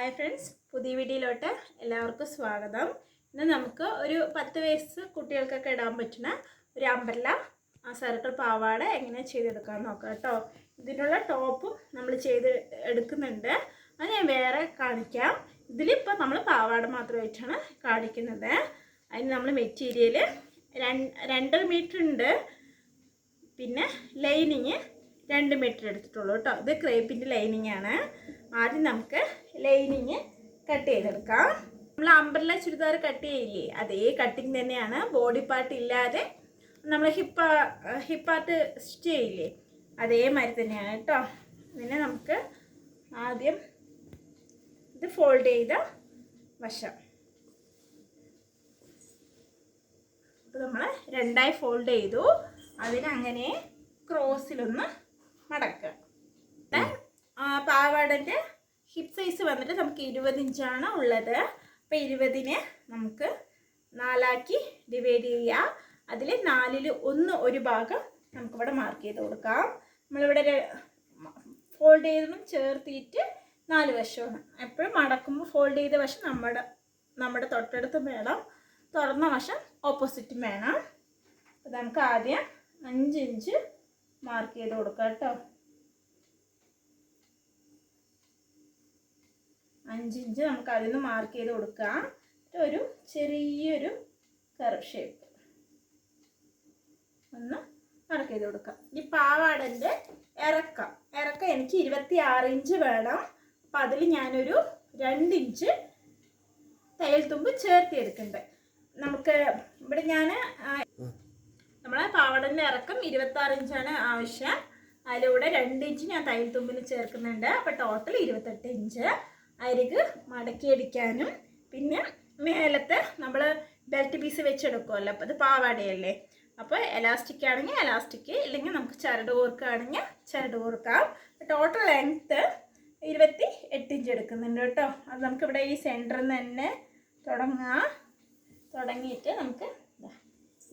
Hi friends, പുതിയ വീഡിയോയിലോട്ട് എല്ലാവർക്കും സ്വാഗതം. ഇന്ന് നമുക്ക് ഒരു 10 വയസ്സ് കുട്ടികൾക്കൊക്കെ ഇടാൻ പറ്റുന്ന ഒരു അംബ്രല്ല സർക്കിൾ പാവാട എങ്ങനെ ചെയ്തെടുക്കാൻ നോക്കാം കേട്ടോ. ഇതിനുള്ള ടോപ്പും നമ്മൾ ചെയ്ത് എടുക്കുന്നുണ്ട്, അത് ഞാൻ വേറെ കാണിക്കാം. ഇതിലിപ്പോൾ നമ്മൾ പാവാട മാത്രമായിട്ടാണ് കാണിക്കുന്നത്. അതിന് നമ്മൾ മെറ്റീരിയൽ 2.5 മീറ്റർ ഉണ്ട്, പിന്നെ ലൈനിങ് 2 മീറ്റർ എടുത്തിട്ടുള്ളൂ കേട്ടോ. ഇത് ക്രേപ്പിൻ്റെ ലൈനിങ് ആണ്. ആദ്യം നമുക്ക് ലൈനിങ് കട്ട് ചെയ്തെടുക്കാം. നമ്മൾ അംബ്രല്ല ചുരിദാർ കട്ട് ചെയ്യില്ലേ, അതേ കട്ടിങ് തന്നെയാണ്. ബോഡി പാർട്ട് ഇല്ലാതെ നമ്മൾ ഹിപ്പ് പാർട്ട് സ്റ്റിച്ച് ചെയ്യില്ലേ, അതേമാതിരി തന്നെയാണ് കേട്ടോ. പിന്നെ നമുക്ക് ആദ്യം ഇത് ഫോൾഡ് ചെയ്ത വശം അപ്പോൾ നമ്മൾ 2ആയി ഫോൾഡ് ചെയ്തു. അതിനങ്ങനെ ക്രോസിലൊന്ന് മടക്കുക. പാവാടൻ്റെ ഹിപ്പ് സൈസ് വന്നിട്ട് നമുക്ക് 20 ഇഞ്ചാണ് ഉള്ളത്. അപ്പോൾ 20നെ നമുക്ക് 4ആക്കി ഡിവൈഡ് ചെയ്യുക. അതിൽ 4ൽ 1 ഭാഗം നമുക്കിവിടെ മാർക്ക് ചെയ്ത് കൊടുക്കാം. നമ്മളിവിടെ ഫോൾഡ് ചെയ്തതും ചേർത്തിട്ട് 4 വശമാണ്. എപ്പോഴും മടക്കുമ്പോൾ ഫോൾഡ് ചെയ്ത വശം നമ്മുടെ തൊട്ടടുത്തും വേണം, തുറന്ന വശം ഓപ്പോസിറ്റും വേണം. അപ്പോൾ നമുക്ക് ആദ്യം 5 ഇഞ്ച് മാർക്ക് ചെയ്ത് കൊടുക്കാം കേട്ടോ. 5 ഇഞ്ച് നമുക്ക് അതിന് മാർക്ക് ചെയ്ത് കൊടുക്കാം. ഒരു ചെറിയൊരു കർവ് ഷേപ്പ് ഒന്ന് മാർക്ക് ചെയ്ത് കൊടുക്കാം. ഈ പാവാടൻ്റെ ഇറക്കം എനിക്ക് 26 ഇഞ്ച് വേണം. അപ്പം അതിൽ ഞാനൊരു 2 ഇഞ്ച് തയ്യൽ തുമ്പ് ചേർത്തിയെടുക്കുന്നുണ്ട്. നമുക്ക് ഇവിടെ നമ്മളെ പാവാടൻ്റെ ഇറക്കം 26 ഇഞ്ചാണ് ആവശ്യം. അതിലൂടെ 2 ഇഞ്ച് ഞാൻ തയ്യൽ തുമ്പിൽ ചേർക്കുന്നുണ്ട്. അപ്പോൾ ടോട്ടൽ 28 ഇഞ്ച്. അരിക് മടക്കിയടിക്കാനും പിന്നെ മേലത്തെ നമ്മൾ ബെൽറ്റ് പീസ് വെച്ചെടുക്കുമല്ലോ. അപ്പോൾ ഇത് പാവാടയല്ലേ, അപ്പോൾ എലാസ്റ്റിക് ആണെങ്കിൽ എലാസ്റ്റിക്, ഇല്ലെങ്കിൽ നമുക്ക് ചരട് കോർക്കുകയാണെങ്കിൽ ചരട് കോർക്കാം. ടോട്ടൽ ലെങ്ത്ത് 28 ഇഞ്ച് എടുക്കുന്നുണ്ട് കേട്ടോ. അത് നമുക്കിവിടെ ഈ സെൻറ്ററിൽ നിന്ന് തന്നെ തുടങ്ങിയിട്ട് നമുക്ക്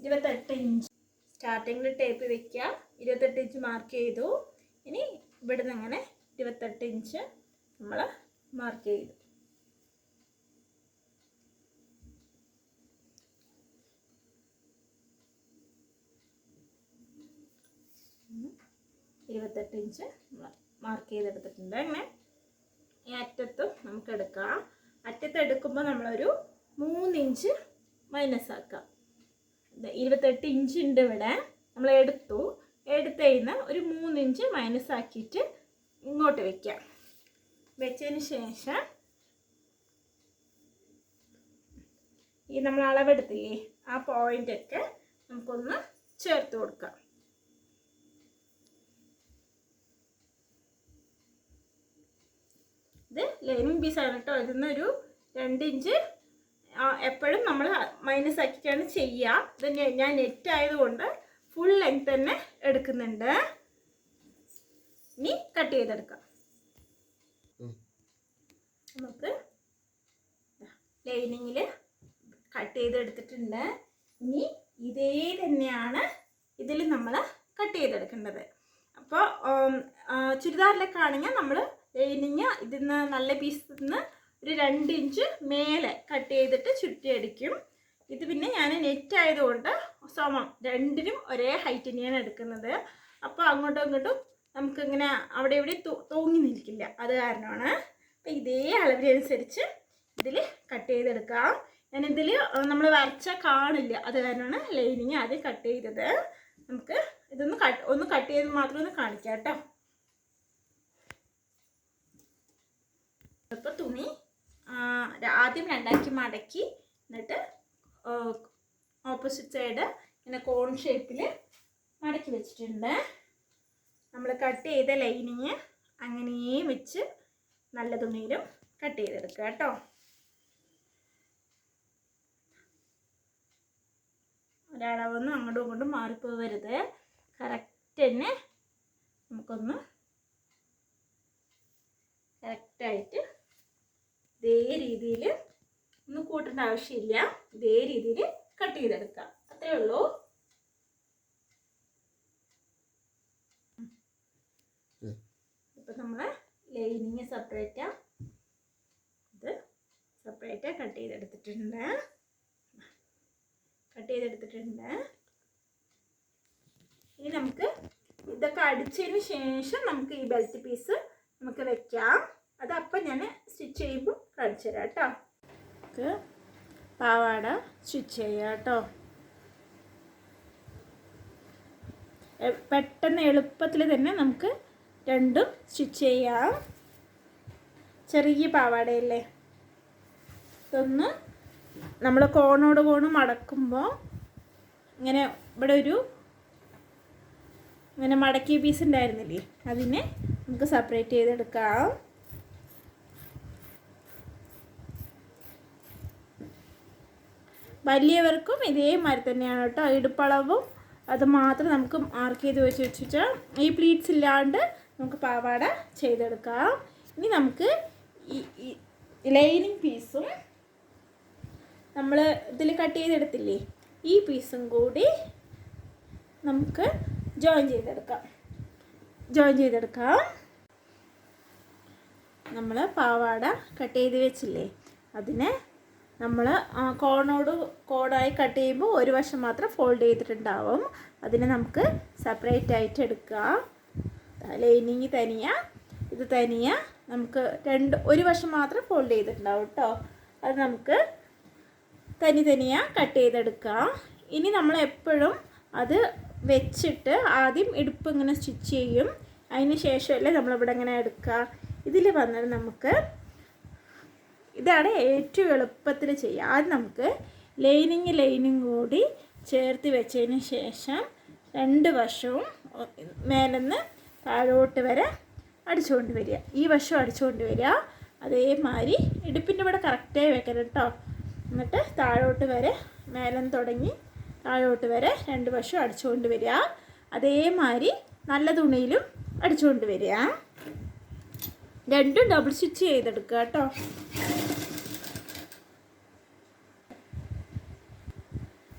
28 ഇഞ്ച് സ്റ്റാർട്ടിങ്ങിൽ ടേപ്പ് വയ്ക്കുക. 28 ഇഞ്ച് മാർക്ക് ചെയ്തു. ഇനി ഇവിടുന്ന് അങ്ങനെ 28 ഇഞ്ച് നമ്മൾ മാർക്ക് ചെയ്തു. 28 ഇഞ്ച് മാർക്ക് ചെയ്തെടുത്തിട്ടുണ്ട്. അങ്ങനെ ഈ അറ്റത്തും നമുക്ക് എടുക്കാം. അറ്റത്ത് എടുക്കുമ്പോൾ നമ്മളൊരു 3 ഇഞ്ച് മൈനസ് ആക്കാം. 28 ഇഞ്ച് ഉണ്ട് ഇവിടെ. നമ്മൾ എടുത്തതിന് ഒരു 3 ഇഞ്ച് മൈനസ് ആക്കിയിട്ട് ഇങ്ങോട്ട് വയ്ക്കാം. വെച്ചതിന് ശേഷം ഈ നമ്മൾ അളവെടുത്തില്ലേ, ആ പോയിൻ്റൊക്കെ നമുക്കൊന്ന് ചേർത്ത് കൊടുക്കാം. ഇത് ലൈനിങ് പീസാണ് കേട്ടോ. ഇതിന്നൊരു 2 ഇഞ്ച് എപ്പോഴും നമ്മൾ മൈനസ് ആക്കിയിട്ടാണ് ചെയ്യുക. ഇത് ഞാൻ നെറ്റ് ആയതുകൊണ്ട് ഫുൾ ലെങ്ത് തന്നെ എടുക്കുന്നുണ്ട്. ഇനി കട്ട് ചെയ്തെടുക്കാം. നമുക്ക് ലൈനിങ്ങിൽ കട്ട് ചെയ്തെടുത്തിട്ടുണ്ട്. ഇനി ഇതേ തന്നെയാണ് ഇതിൽ നമ്മൾ കട്ട് ചെയ്തെടുക്കേണ്ടത്. അപ്പോൾ ചുരിദാറിലൊക്കെ ആണെങ്കിൽ നമ്മൾ ലൈനിങ് ഇതിന്ന് നല്ല പീസിൽ നിന്ന് ഒരു 2 ഇഞ്ച് മേലെ കട്ട് ചെയ്തിട്ട് ചുറ്റിയടിക്കും. ഇത് പിന്നെ ഞാൻ നെറ്റ് ആയതുകൊണ്ട് സമം 2നും ഒരേ ഹൈറ്റ് തന്നെയാണ് എടുക്കുന്നത്. അപ്പോൾ അങ്ങോട്ടും ഇങ്ങോട്ടും നമുക്കിങ്ങനെ അവിടെ ഇവിടെ തൂങ്ങി നിൽക്കില്ല, അത് കാരണമാണ്. അപ്പോൾ ഇതേ അളവിനനുസരിച്ച് ഇതിൽ കട്ട് ചെയ്തെടുക്കാം. ഞാനിതിൽ നമ്മൾ വരച്ചാൽ കാണില്ല, അത് കാരണമാണ് ലൈനിങ് ആദ്യം കട്ട് ചെയ്തത്. നമുക്ക് ഇതൊന്ന് കട്ട് ചെയ്ത് മാത്രം ഒന്ന് കാണിക്കാം കേട്ടോ. ഇപ്പോൾ തുണി ആദ്യം 2ആക്കി മടക്കി, എന്നിട്ട് ഓപ്പോസിറ്റ് സൈഡ് ഇങ്ങനെ കോൺ ഷേപ്പിൽ മടക്കി വെച്ചിട്ടുണ്ട്. നമ്മൾ കട്ട് ചെയ്ത ലൈനിങ് അങ്ങനെ വെച്ച് നല്ല തുണിയിലും കട്ട് ചെയ്തെടുക്കുക കേട്ടോ. ഒരളവൊന്നും അങ്ങോട്ടും ഇങ്ങോട്ടും മാറിപ്പോവരുത്. കറക്റ്റ് തന്നെ നമുക്കൊന്ന് കറക്റ്റായിട്ട് ഇതേ രീതിയിൽ ഒന്നും കൂട്ടേണ്ട ആവശ്യമില്ല. ഇതേ രീതിയിൽ കട്ട് ചെയ്തെടുക്കാം, അത്രേ ഉള്ളൂ. ഇപ്പം നമ്മൾ ലൈനിങ് സെപ്പറേറ്റാണ്, സെപ്പറേറ്റ് കട്ട് ചെയ്തെടുത്തിട്ടുണ്ട്. ഇനി നമുക്ക് ഇതൊക്കെ അടിച്ചതിന് ശേഷം നമുക്ക് ഈ ബെൽറ്റ് പീസ് നമുക്ക് വെക്കാം. അതപ്പം ഞാൻ സ്റ്റിച്ച് ചെയ്യുമ്പോൾ കാണിച്ചു തരാം കേട്ടോ. നമുക്ക് പാവാട സ്റ്റിച്ച് ചെയ്യാം കേട്ടോ. പെട്ടെന്ന് എളുപ്പത്തിൽ തന്നെ നമുക്ക് രണ്ടും സ്റ്റിച്ച് ചെയ്യാം. ചെറിയ പാവാടയല്ലേ, ഇതൊന്ന് നമ്മൾ കോണോട് കോണ് മടക്കുമ്പോൾ ഇങ്ങനെ ഇവിടെ ഒരു ഇങ്ങനെ മടക്കിയ പീസ് ഉണ്ടായിരുന്നില്ലേ, അതിനെ നമുക്ക് സെപ്പറേറ്റ് ചെയ്തെടുക്കാം. വലിയവർക്കും ഇതേമാതിരി തന്നെയാണ് കേട്ടോ. ഇടുപ്പളവും അത് മാത്രം നമുക്ക് മാർക്ക് ചെയ്ത് വെച്ചാൽ ഈ പ്ലീറ്റ്സ് ഇല്ലാണ്ട് നമുക്ക് പാവാട ചെയ്തെടുക്കാം. ഇനി നമുക്ക് ഈ ലൈനിങ് പീസും നമ്മൾ ഇതിൽ കട്ട് ചെയ്തെടുത്തില്ലേ, ഈ പീസും കൂടി നമുക്ക് ജോയിൻ ചെയ്തെടുക്കാം. നമ്മൾ പാവാട കട്ട് ചെയ്ത് വെച്ചില്ലേ, അതിനെ നമ്മൾ കോണോട് കോണായി കട്ട് ചെയ്യുമ്പോൾ ഒരു വശം മാത്രം ഫോൾഡ് ചെയ്തിട്ടുണ്ടാവും. അതിനെ നമുക്ക് സെപ്പറേറ്റ് ആയിട്ട് എടുക്കാം. ലൈനിങ് തനിയ, ഇത് തനിയ, നമുക്ക് ഒരു വശം മാത്രം ഫോൾഡ് ചെയ്തിട്ടുണ്ടാവും കേട്ടോ. അത് നമുക്ക് തനിയ കട്ട് ചെയ്തെടുക്കാം. ഇനി നമ്മൾ എപ്പോഴും അത് വെച്ചിട്ട് ആദ്യം ഇടുപ്പ് ഇങ്ങനെ സ്റ്റിച്ച് ചെയ്യും. അതിന് ശേഷമല്ലേ നമ്മളിവിടെ ഇങ്ങനെ എടുക്കുക. ഇതിൽ വന്നാൽ നമുക്ക് ഇതാണ് ഏറ്റവും എളുപ്പത്തിൽ ചെയ്യുക. ആദ്യം നമുക്ക് ലൈനിങ് കൂടി ചേർത്ത് വെച്ചതിന് ശേഷം രണ്ട് വശവും മേലെന്ന് താഴോട്ട് വരെ അടിച്ചുകൊണ്ട് വരിക. ഈ വശം അടിച്ചുകൊണ്ട് വരിക. അതേമാതിരി ഇടുപ്പിൻ്റെ ഇവിടെ കറക്റ്റായി വെക്കണം കേട്ടോ. എന്നിട്ട് താഴോട്ട് വരെ മേലെന്ന് തുടങ്ങി താഴോട്ട് വരെ രണ്ട് വശം അടിച്ചുകൊണ്ട് വരിക. അതേമാതിരി നല്ല തുണിയിലും അടിച്ചുകൊണ്ട് വരിക. രണ്ടും ഡബിൾ സ്റ്റിച്ച് ചെയ്തെടുക്കുക കേട്ടോ.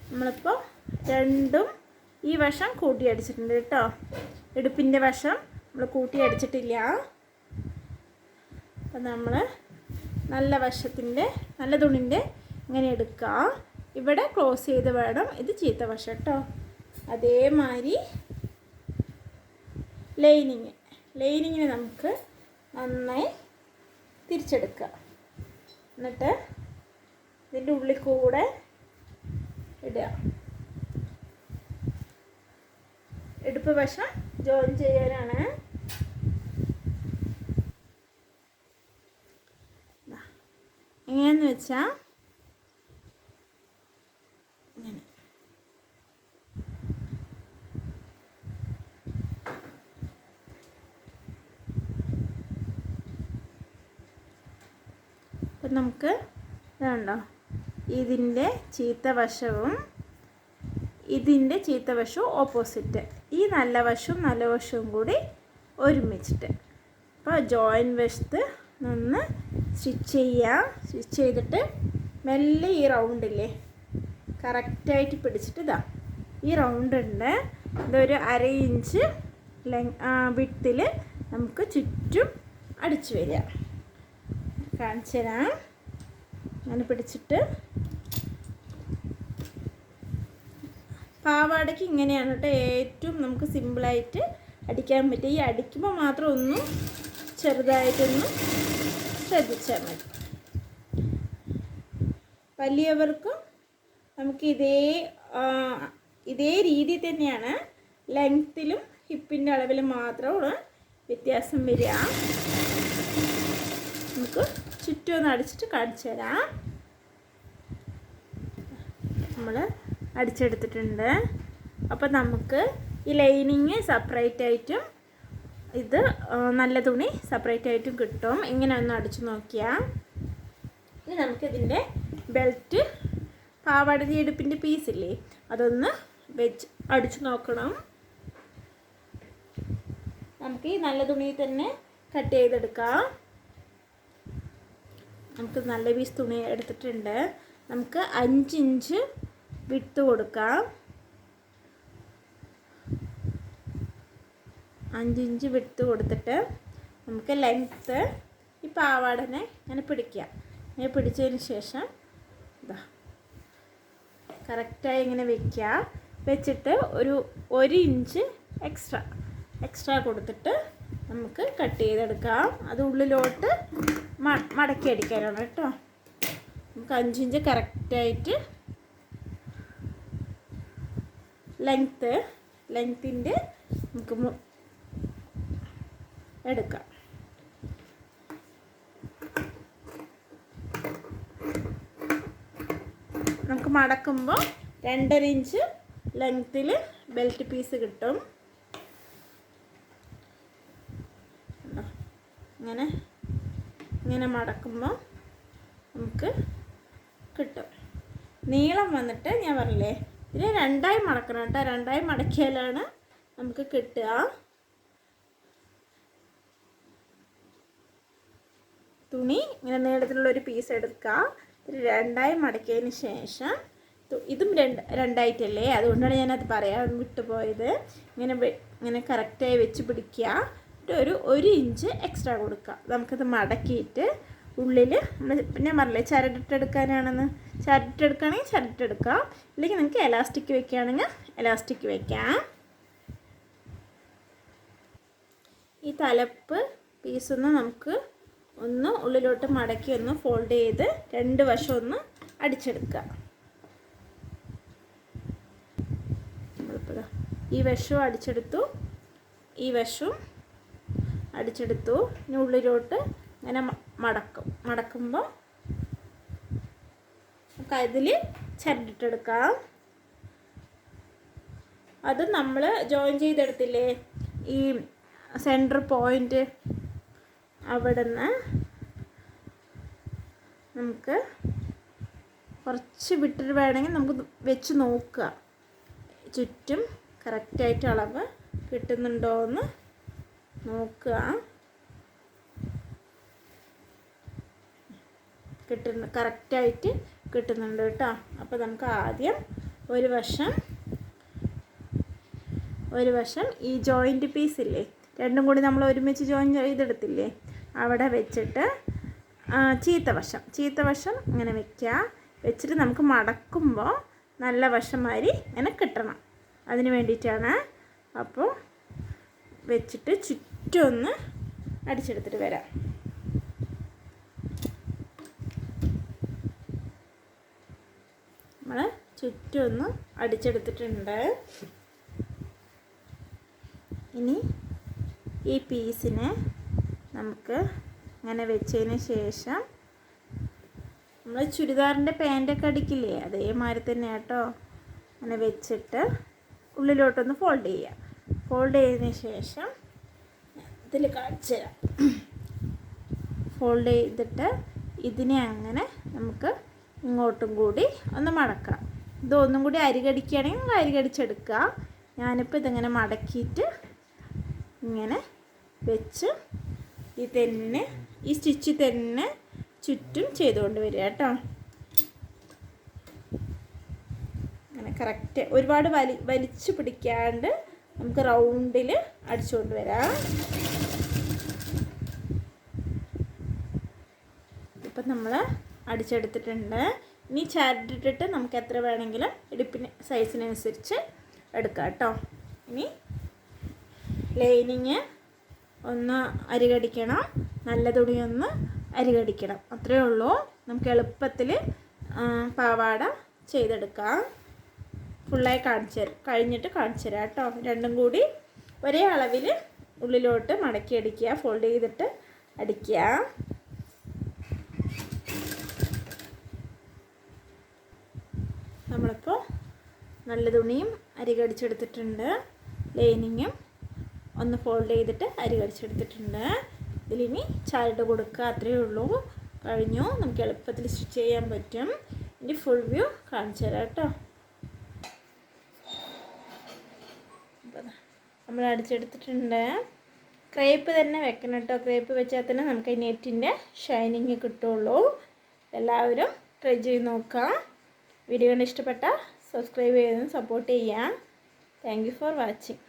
നമ്മളിപ്പോൾ രണ്ടും ഈ വശം കൂട്ടി അടിച്ചിട്ടുണ്ട് കേട്ടോ. ഇടുപ്പിൻ്റെ വശം നമ്മൾ കൂട്ടി അടിച്ചിട്ടില്ല. അപ്പം നമ്മൾ നല്ല വശത്തിൻ്റെ നല്ല തുണിൻ്റെ ഇങ്ങനെ എടുക്കുക. ഇവിടെ ക്ലോസ് ചെയ്ത് വേണം, ഇത് ചീത്ത വശം കേട്ടോ. അതേമാതിരി ലൈനിങ്ങിന് നമുക്ക് നന്നായി തിരിച്ചെടുക്കുക. എന്നിട്ട് ഇതിൻ്റെ ഉള്ളിൽ കൂടെ ഇടുക. ഇടുപ്പ് വശം ജോയിൻ ചെയ്യാനാണ്. എങ്ങനെയാന്ന് വെച്ചാൽ ഇങ്ങനെ അപ്പം നമുക്ക് ഇതുണ്ടോ, ഇതിൻ്റെ ചീത്ത വശവും ഇതിൻ്റെ ചീത്ത വശവും ഓപ്പോസിറ്റ്, ഈ നല്ല വശവും കൂടി ഒരുമിച്ചിട്ട്. അപ്പോൾ ജോയിൻ വശത്ത് നിന്ന് സ്റ്റിച്ച് ചെയ്തിട്ട് മെല്ലെ ഈ റൗണ്ടില്ലേ കറക്റ്റായിട്ട് പിടിച്ചിട്ട് ഈ റൗണ്ട് ഉണ്ട്, ഇതൊരു 1/2 ഇഞ്ച് വിട്ടിൽ നമുക്ക് ചുറ്റും അടിച്ചു വരിക. കാണിച്ചു തരാം. അങ്ങനെ പിടിച്ചിട്ട് പാവാടയ്ക്ക് ഇങ്ങനെയാണ് കേട്ടോ ഏറ്റവും നമുക്ക് സിമ്പിളായിട്ട് അടിക്കാൻ പറ്റും. ഈ അടിക്കുമ്പോൾ മാത്രം ഒന്നും ചെറുതായിട്ടൊന്നും ശ്രദ്ധിച്ചാൽ മതി. വലിയവർക്കും നമുക്ക് ഇതേ രീതി തന്നെയാണ്. ലെങ്ത്തിലും ഹിപ്പിൻ്റെ അളവിലും മാത്രമാണ് വ്യത്യാസം വരിക. നമുക്ക് ചുറ്റും ഒന്ന് അടിച്ചിട്ട് കാണിച്ചു തരാം. നമ്മൾ അടിച്ചെടുത്തിട്ടുണ്ട്. അപ്പോൾ നമുക്ക് ഈ ലൈനിങ് സെപ്പറേറ്റ് ആയിട്ടും ഇത് നല്ല തുണി സെപ്പറേറ്റ് ആയിട്ടും കിട്ടും. ഇങ്ങനെ ഒന്ന് അടിച്ചു നോക്കിയാൽ. ഇനി നമുക്കിതിൻ്റെ ബെൽറ്റ് പാവാട ഇടുപ്പിൻ്റെ പീസില്ലേ അതൊന്ന് വെച്ച് അടിച്ചു നോക്കണം. നമുക്ക് ഈ നല്ല തുണിയിൽ തന്നെ കട്ട് ചെയ്തെടുക്കാം. നമുക്ക് നല്ല പീസ് തുണി എടുത്തിട്ടുണ്ട്. നമുക്ക് 5 ഇഞ്ച് വിട്ട് കൊടുക്കാം. 5 ഇഞ്ച് വിട്ട് കൊടുത്തിട്ട് നമുക്ക് ലെങ്ത്ത് ഈ പാവാടനെ ഇങ്ങനെ പിടിക്കുക. ഇങ്ങനെ പിടിച്ചതിന് ശേഷം ഇതാ കറക്റ്റായി ഇങ്ങനെ വെക്കുക. വെച്ചിട്ട് ഒരു ഇഞ്ച് എക്സ്ട്രാ കൊടുത്തിട്ട് നമുക്ക് കട്ട് ചെയ്തെടുക്കാം. അത് ഉള്ളിലോട്ട് മടക്കി അടിക്കാനാണ് കേട്ടോ. നമുക്ക് 5 ഇഞ്ച് കറക്റ്റായിട്ട് ലെങ്ത്തിൻ്റെ നമുക്ക് എടുക്കാം. നമുക്ക് മടക്കുമ്പോൾ 2.5 ഇഞ്ച് ലെങ്ത്തിൽ ബെൽറ്റ് പീസ് കിട്ടും. ഇങ്ങനെ മടക്കുമ്പോൾ നമുക്ക് കിട്ടും. നീളം വന്നിട്ട് ഞാൻ പറഞ്ഞില്ലേ ഇതിനെ 2ആയി മടക്കണം കേട്ടോ. 2ആയി മടക്കിയാലാണ് നമുക്ക് കിട്ടുക. തുണി ഇങ്ങനെ നീളത്തിലുള്ളൊരു പീസ് എടുക്കുക. 2ആയി മടക്കിയതിന് ശേഷം ഇതും 2ആയിട്ടല്ലേ, അതുകൊണ്ടാണ് ഞാനത് പറയാൻ വിട്ടുപോയത്. ഇങ്ങനെ കറക്റ്റായി വെച്ച് പിടിക്കുക. ഒരു ഇഞ്ച് എക്സ്ട്രാ കൊടുക്കുക. നമുക്കത് മടക്കിയിട്ട് ഉള്ളിൽ ഞാൻ പറഞ്ഞില്ലേ ചരടിട്ടെടുക്കാനാണെന്ന്. ചരടിട്ടെടുക്കുകയാണെങ്കിൽ ചരടിട്ടെടുക്കാം, ഇല്ലെങ്കിൽ നിങ്ങൾക്ക് എലാസ്റ്റിക് വെക്കുകയാണെങ്കിൽ എലാസ്റ്റിക് വയ്ക്കാം. ഈ തലപ്പ് പീസൊന്ന് നമുക്ക് ഒന്ന് ഉള്ളിലോട്ട് മടക്കി ഒന്ന് ഫോൾഡ് ചെയ്ത് 2 വശം ഒന്ന് അടിച്ചെടുക്കുക. ഈ വശവും അടിച്ചെടുത്തു, ഈ വശവും അടിച്ചെടുത്തു. ഇനി ഉള്ളിലോട്ട് ഇങ്ങനെ മടക്കുമ്പോൾ നമുക്ക് അതിൽ ചരടിട്ടെടുക്കാം. അത് നമ്മൾ ജോയിൻ ചെയ്തെടുത്തില്ലേ ഈ സെൻറ്റർ പോയിൻ്റ്, അവിടെ നിന്ന് നമുക്ക് കുറച്ച് വിട്ടിട്ട് വേണമെങ്കിൽ നമുക്ക് വെച്ച് നോക്കുക ചുറ്റും കറക്റ്റായിട്ട് അളവ് കിട്ടുന്നുണ്ടോ എന്ന് നോക്കുക. കറക്റ്റായിട്ട് കിട്ടുന്നുണ്ട് കേട്ടോ. അപ്പോൾ നമുക്ക് ആദ്യം ഒരു വശം ഈ ജോയിൻറ്റ് പീസില്ലേ, രണ്ടും കൂടി നമ്മൾ ഒരുമിച്ച് ജോയിൻ ചെയ്തെടുത്തില്ലേ, അവിടെ വെച്ചിട്ട് ചീത്ത വശം ഇങ്ങനെ വെച്ചിട്ട് നമുക്ക് മടക്കുമ്പോൾ നല്ല വശം മാതിരി ഇങ്ങനെ കിട്ടണം. അതിന് വേണ്ടിയിട്ടാണ്. അപ്പോൾ വെച്ചിട്ട് ചുറ്റൊന്ന് അടിച്ചെടുത്തിട്ട് വരാം. നമ്മൾ ചുറ്റൊന്ന് അടിച്ചെടുത്തിട്ടുണ്ട്. ഇനി ഈ പീസിനെ നമുക്ക് ഇങ്ങനെ വെച്ചതിന് ശേഷം നമ്മൾ ചുരിദാറിൻ്റെ പാൻറ്റൊക്കെ അടിക്കില്ലേ, അതേമാതിരി തന്നെ കേട്ടോ. അങ്ങനെ വെച്ചിട്ട് ഉള്ളിലോട്ടൊന്ന് ഫോൾഡ് ചെയ്യുക. ഫോൾഡ് ചെയ്തതിന് ശേഷം ഇതിൽ കാണിച്ചു തരാം. ഫോൾഡ് ചെയ്തിട്ട് ഇതിനെ അങ്ങനെ നമുക്ക് ഇങ്ങോട്ടും കൂടി ഒന്ന് മടക്കാം. ഇതൊന്നും കൂടി അരികടിക്കുകയാണെങ്കിൽ നിങ്ങൾ അരികടിച്ചെടുക്കുക. ഞാനിപ്പോൾ ഇതിങ്ങനെ മടക്കിയിട്ട് ഇങ്ങനെ വെച്ച് ഈ സ്റ്റിച്ച് തന്നെ ചുറ്റും ചെയ്തുകൊണ്ട് വരിക കേട്ടോ. അങ്ങനെ കറക്റ്റ് ഒരുപാട് വലിച്ചു പിടിക്കാണ്ട് നമുക്ക് റൗണ്ടിൽ അടിച്ചുകൊണ്ട് വരാം. ഇപ്പം നമ്മൾ അടിച്ചെടുത്തിട്ടുണ്ട്. ഇനി ചരടിട്ടിട്ട് നമുക്ക് എത്ര വേണമെങ്കിലും ഇടുപ്പിന് സൈസിനനുസരിച്ച് എടുക്കാം കേട്ടോ. ഇനി ലൈനിങ് ഒന്ന് അരികടിക്കണം, നല്ല തുണിയൊന്ന് അരികടിക്കണം. അത്രയേ ഉള്ളൂ. നമുക്ക് എളുപ്പത്തിൽ പാവാട ചെയ്തെടുക്കാം. ഫുള്ളായി കഴിഞ്ഞിട്ട് കാണിച്ചു തരാം കേട്ടോ. രണ്ടും കൂടി ഒരേ അളവിൽ ഉള്ളിലോട്ട് മടക്കി അടിക്കുക, ഫോൾഡ് ചെയ്തിട്ട് അടിക്കുക. നമ്മളിപ്പോൾ നല്ല തുണിയും അരികടിച്ചെടുത്തിട്ടുണ്ട്, ലൈനിങ്ങും ഒന്ന് ഫോൾഡ് ചെയ്തിട്ട് അരികടിച്ചെടുത്തിട്ടുണ്ട്. ഇതിലിനി ചരട് കൊടുക്കുക, അത്രയേ ഉള്ളൂ. കഴിഞ്ഞു. നമുക്ക് എളുപ്പത്തിൽ സ്റ്റിച്ച് ചെയ്യാൻ പറ്റും. ഇനി ഫുൾ വ്യൂ കാണിച്ചു തരാം കേട്ടോ. നമ്മൾ അടിച്ചെടുത്തിട്ടുണ്ട്. ക്രേപ്പ് തന്നെ വെക്കണം കേട്ടോ. ക്രേപ്പ് വെച്ചാൽ തന്നെ നമുക്ക് ഈ നെറ്റിൻ്റെ ഷൈനിങ് കിട്ടുള്ളൂ. എല്ലാവരും ട്രൈ ചെയ്ത് നോക്കുക. വീഡിയോ കണ്ട് ഇഷ്ടപ്പെട്ടാൽ സബ്സ്ക്രൈബ് ചെയ്ത് സപ്പോർട്ട് ചെയ്യാം. Thank you for watching.